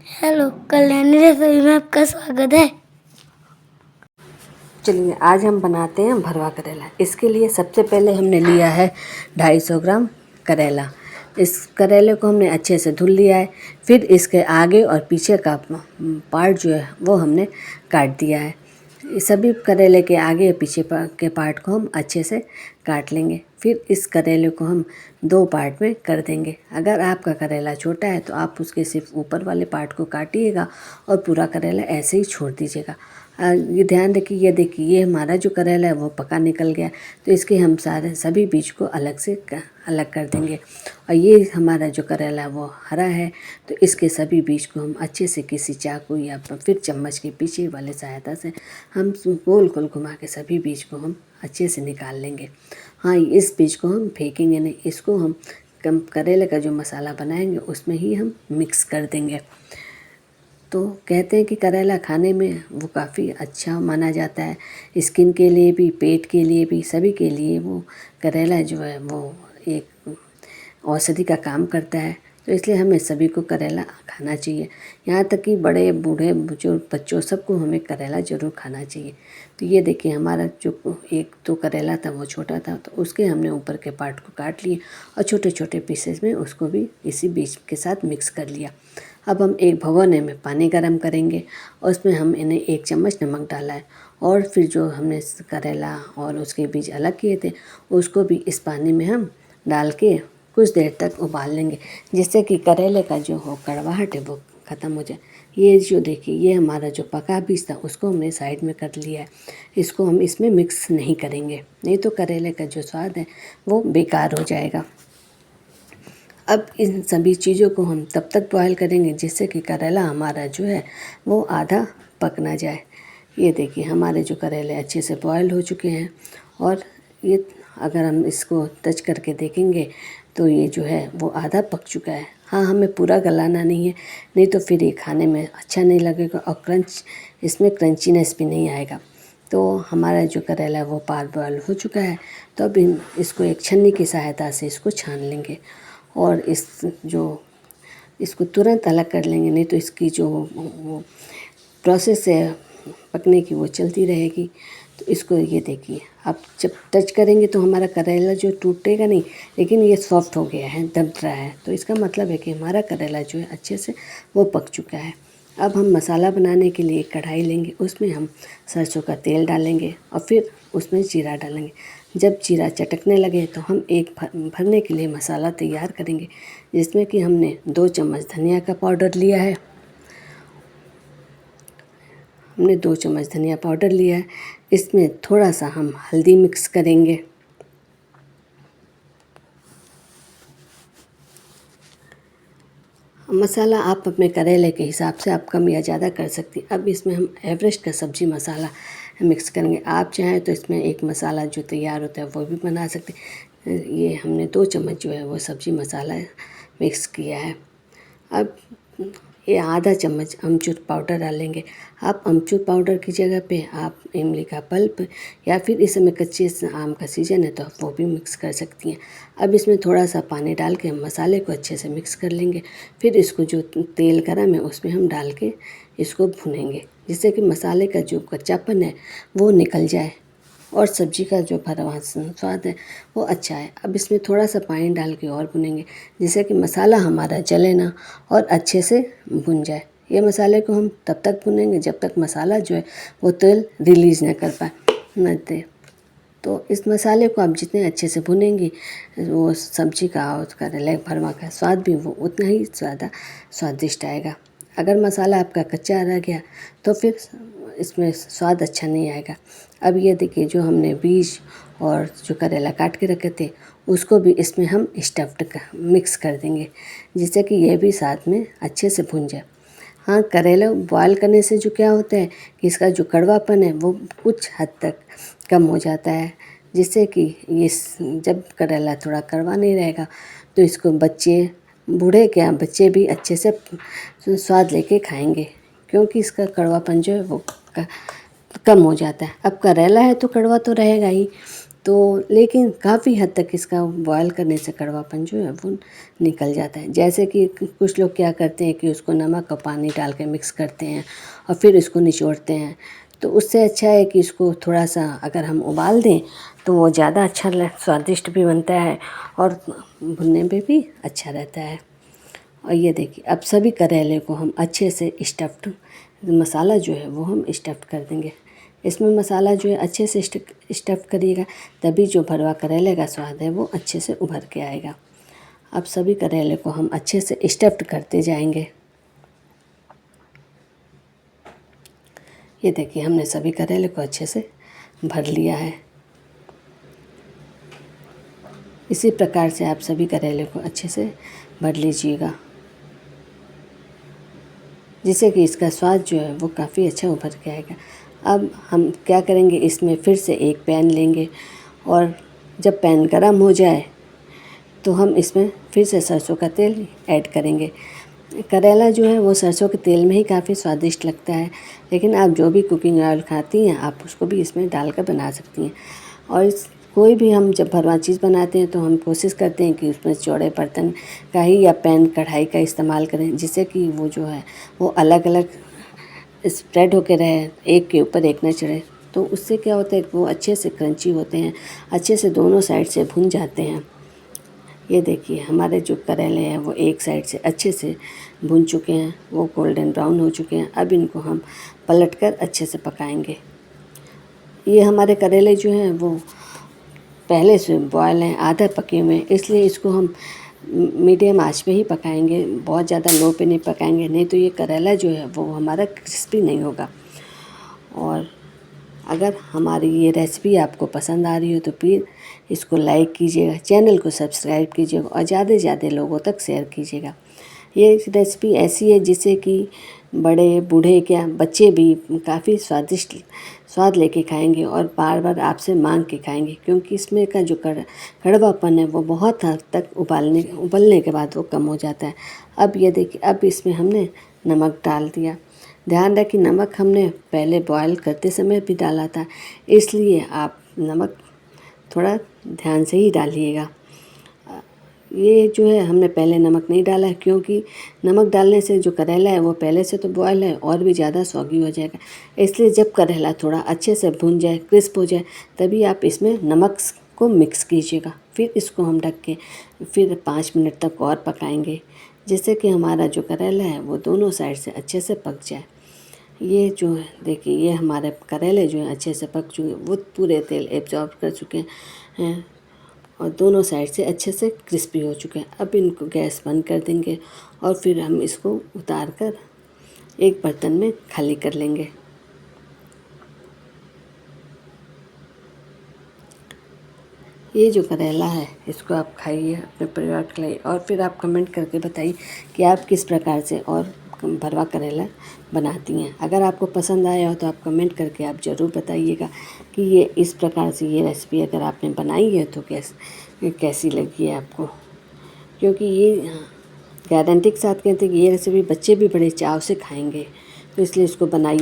Hello, Kalyani रसोई में आपका स्वागत है। चलिए आज हम बनाते हैं भरवा करेला। इसके लिए सबसे पहले हमने लिया है 250 ग्राम करेला। इस करेले को हमने अच्छे से धुल लिया है। फिर इसके आगे और पीछे का पार्ट जो है वो हमने काट दिया है। इस सभी करेले के आगे और पीछे के पार्ट को हम अच्छे से काट लेंगे। फिर इस करेले को हम 2 पार्ट में कर देंगे। अगर आपका करेला छोटा है तो आप उसके सिर्फ ऊपर वाले पार्ट को काटिएगा और पूरा करेला ऐसे ही छोड़ दीजिएगा। ये ध्यान रखिए, ये देखिए, ये हमारा जो करेला है वो पका निकल गया, तो इसके हम सभी बीज को अलग कर देंगे। और ये हमारा जो करेला है वो हरा है, तो इसके सभी बीज को हम अच्छे से किसी चाकू या फिर चम्मच के पीछे वाले सहायता से हम गोल गोल घुमा के सभी बीज को हम अच्छे से निकाल लेंगे। हाँ, इस बीज को हम फेंकेंगे नहीं, इसको हम करेले का जो मसाला बनाएंगे उसमें ही हम मिक्स कर देंगे। तो कहते हैं कि करेला खाने में वो काफ़ी अच्छा माना जाता है। स्किन के लिए भी, पेट के लिए भी, सभी के लिए वो करेला जो है वो एक औषधि का काम करता है। तो इसलिए हमें सभी को करेला खाना चाहिए। यहाँ तक कि बड़े बूढ़े बुजुर्ग बच्चों सबको हमें करेला ज़रूर खाना चाहिए। तो ये देखिए, हमारा जो एक तो करेला था वो छोटा था, तो उसके हमने ऊपर के पार्ट को काट लिए और छोटे छोटे पीसेस में उसको भी इसी बीज के साथ मिक्स कर लिया। अब हम एक भगोने में पानी गर्म करेंगे और उसमें हम इन्हें 1 चम्मच नमक डाला है। और फिर जो हमने करेला और उसके बीज अलग किए थे उसको भी इस पानी में हम डाल के कुछ देर तक उबाल लेंगे, जिससे कि करेले का जो हो कड़वाहट है वो ख़त्म हो जाए। ये जो देखिए, ये हमारा जो पका बीज था उसको हमने साइड में कर लिया है। इसको हम इसमें मिक्स नहीं करेंगे, नहीं तो करेले का जो स्वाद है वो बेकार हो जाएगा। अब इन सभी चीज़ों को हम तब तक बॉयल करेंगे जिससे कि करेला हमारा जो है वो आधा पक ना जाए। ये देखिए, हमारे जो करेले अच्छे से बॉयल हो चुके हैं। और ये अगर हम इसको टच करके देखेंगे तो ये जो है वो आधा पक चुका है। हाँ, हमें पूरा गलाना नहीं है, नहीं तो फिर ये खाने में अच्छा नहीं लगेगा और इसमें क्रंचीनेस भी नहीं आएगा। तो हमारा जो करेला है वो पार बॉयल हो चुका है। तो अब इसको एक छन्नी की सहायता से इसको छान लेंगे और इसको तुरंत अलग कर लेंगे, नहीं तो इसकी जो वो प्रोसेस है पकने की वो चलती रहेगी। तो इसको ये देखिए, आप जब टच करेंगे तो हमारा करेला जो टूटेगा नहीं, लेकिन ये सॉफ्ट हो गया है, दब रहा है, तो इसका मतलब है कि हमारा करेला जो है अच्छे से वो पक चुका है। अब हम मसाला बनाने के लिए कढ़ाई लेंगे, उसमें हम सरसों का तेल डालेंगे और फिर उसमें जीरा डालेंगे। जब जीरा चटकने लगे तो हम एक भरने के लिए मसाला तैयार करेंगे, जिसमें कि हमने 2 चम्मच धनिया का पाउडर लिया है। हमने 2 चम्मच धनिया पाउडर लिया है। इसमें थोड़ा सा हम हल्दी मिक्स करेंगे। मसाला आप अपने करेले के हिसाब से आप कम या ज़्यादा कर सकती। अब इसमें हम एवरेस्ट का सब्ज़ी मसाला मिक्स करेंगे। आप चाहें तो इसमें एक मसाला जो तैयार होता है वो भी बना सकते। ये हमने 2 चम्मच जो है वो सब्ज़ी मसाला मिक्स किया है। अब ये आधा चम्मच अमचूर पाउडर डालेंगे। आप अमचूर पाउडर की जगह पे आप इमली का पल्प या फिर इस समय कच्चे आम का सीज़न है तो आप वो भी मिक्स कर सकती हैं। अब इसमें थोड़ा सा पानी डाल के हम मसाले को अच्छे से मिक्स कर लेंगे। फिर इसको जो तेल गरम है उसमें हम डाल के इसको भुनेंगे, जिससे कि मसाले का जो कच्चापन है वो निकल जाए और सब्ज़ी का जो भरवा स्वाद है वो अच्छा है। अब इसमें थोड़ा सा पानी डाल के और भुनेंगे, जिससे कि मसाला हमारा जले ना और अच्छे से भुन जाए। ये मसाले को हम तब तक भुनेंगे जब तक मसाला जो है वो तेल रिलीज़ ना कर पाए न दे। तो इस मसाले को आप जितने अच्छे से भुनेंगी वो सब्ज़ी का और करेले भरवा का स्वाद भी वो उतना ही ज़्यादा स्वादिष्ट आएगा। अगर मसाला आपका कच्चा रह गया तो फिर इसमें स्वाद अच्छा नहीं आएगा। अब ये देखिए, जो हमने बीज और जो करेला काट के रखे थे उसको भी इसमें हम स्टफ्ड मिक्स कर देंगे, जिससे कि ये भी साथ में अच्छे से भुन जाए। हाँ, करेला बॉयल करने से जो क्या होता है कि इसका जो कड़वापन है वो कुछ हद तक कम हो जाता है, जिससे कि ये जब करेला थोड़ा कड़वा नहीं रहेगा तो इसको बच्चे, बूढ़े क्या बच्चे भी अच्छे से स्वाद लेके खाएंगे, क्योंकि इसका कड़वापन जो है वो कम हो जाता है। अब करेला है तो कड़वा तो रहेगा ही, तो लेकिन काफ़ी हद तक इसका बॉयल करने से कड़वापन जो है वो निकल जाता है। जैसे कि कुछ लोग क्या करते हैं कि उसको नमक और पानी डाल के मिक्स करते हैं और फिर इसको निचोड़ते हैं, तो उससे अच्छा है कि इसको थोड़ा सा अगर हम उबाल दें तो वो ज़्यादा अच्छा स्वादिष्ट भी बनता है और भुनने में भी अच्छा रहता है। और ये देखिए अब सभी करेले को हम अच्छे से स्टफ्ड मसाला जो है वो हम स्टफ्ड कर देंगे। इसमें मसाला जो है अच्छे से स्टफ्ड करिएगा, तभी जो भरवा करेले का स्वाद है वो अच्छे से उभर के आएगा। अब सभी करेले को हम अच्छे से स्टफ्ड करते जाएंगे। ये देखिए हमने सभी करेले को अच्छे से भर लिया है। इसी प्रकार से आप सभी करेले को अच्छे से भर लीजिएगा, जिससे कि इसका स्वाद जो है वो काफ़ी अच्छा उभर के आएगा। अब हम क्या करेंगे, इसमें फिर से एक पैन लेंगे और जब पैन गरम हो जाए तो हम इसमें फिर से सरसों का तेल ऐड करेंगे। करेला जो है वो सरसों के तेल में ही काफ़ी स्वादिष्ट लगता है, लेकिन आप जो भी कुकिंग ऑयल खाती हैं आप उसको भी इसमें डालकर बना सकती हैं। और कोई भी हम जब भरवा चीज़ बनाते हैं तो हम कोशिश करते हैं कि उसमें चौड़े बर्तन का ही या पैन कढ़ाई का इस्तेमाल करें, जिससे कि वो जो है वो अलग अलग स्प्रेड होके रहे, एक के ऊपर एक न चढ़े। तो उससे क्या होता है कि वो अच्छे से क्रंची होते हैं, अच्छे से दोनों साइड से भुन जाते हैं। ये देखिए हमारे जो करेले हैं वो एक साइड से अच्छे से भुन चुके हैं, वो गोल्डन ब्राउन हो चुके हैं। अब इनको हम पलटकर अच्छे से पकाएंगे। ये हमारे करेले जो हैं वो पहले से बॉयल हैं, आधा पके हुए हैं, इसलिए इसको हम मीडियम आंच पे ही पकाएंगे, बहुत ज़्यादा लो पे नहीं पकाएंगे, नहीं तो ये करेला जो है वो हमारा क्रिस्पी नहीं होगा। और अगर हमारी ये रेसिपी आपको पसंद आ रही हो तो प्लीज़ इसको लाइक कीजिएगा, चैनल को सब्सक्राइब कीजिएगा और ज़्यादा से ज़्यादा लोगों तक शेयर कीजिएगा। ये रेसिपी ऐसी है जिससे कि बड़े बूढ़े क्या बच्चे भी काफ़ी स्वादिष्ट स्वाद लेके खाएंगे और बार बार आपसे मांग के खाएंगे, क्योंकि इसमें का जो कड़वापन है वो बहुत हद तक उबलने के बाद वो कम हो जाता है। अब ये देखिए अब इसमें हमने नमक डाल दिया। ध्यान रखिए नमक हमने पहले बॉयल करते समय भी डाला था, इसलिए आप नमक थोड़ा ध्यान से ही डालिएगा। ये जो है हमने पहले नमक नहीं डाला है, क्योंकि नमक डालने से जो करेला है वो पहले से तो बॉयल है और भी ज़्यादा सौगी हो जाएगा। इसलिए जब करेला थोड़ा अच्छे से भुन जाए, क्रिस्प हो जाए, तभी आप इसमें नमक को मिक्स कीजिएगा। फिर इसको हम ढक के फिर 5 मिनट तक और पकाएंगे, जिससे कि हमारा जो करेला है वो दोनों साइड से अच्छे से पक जाए। ये जो है देखिए ये हमारे करेले जो हैं अच्छे से पक चुके हैं, वो पूरे तेल एब्जॉर्ब कर चुके हैं और दोनों साइड से अच्छे से क्रिस्पी हो चुके हैं। अब इनको गैस बंद कर देंगे और फिर हम इसको उतार कर एक बर्तन में खाली कर लेंगे। ये जो करेला है इसको आप खाइए, अपने परिवार को खिलाइए और फिर आप कमेंट करके बताइए कि आप किस प्रकार से और भरवा करेला बनाती हैं। अगर आपको पसंद आया हो तो आप कमेंट करके आप ज़रूर बताइएगा कि ये इस प्रकार से ये रेसिपी अगर आपने बनाई है तो कैसी लगी है आपको, क्योंकि ये गारंटी के साथ कहते हैं कि ये रेसिपी बच्चे भी बड़े चाव से खाएंगे, तो इसलिए इसको बनाइए।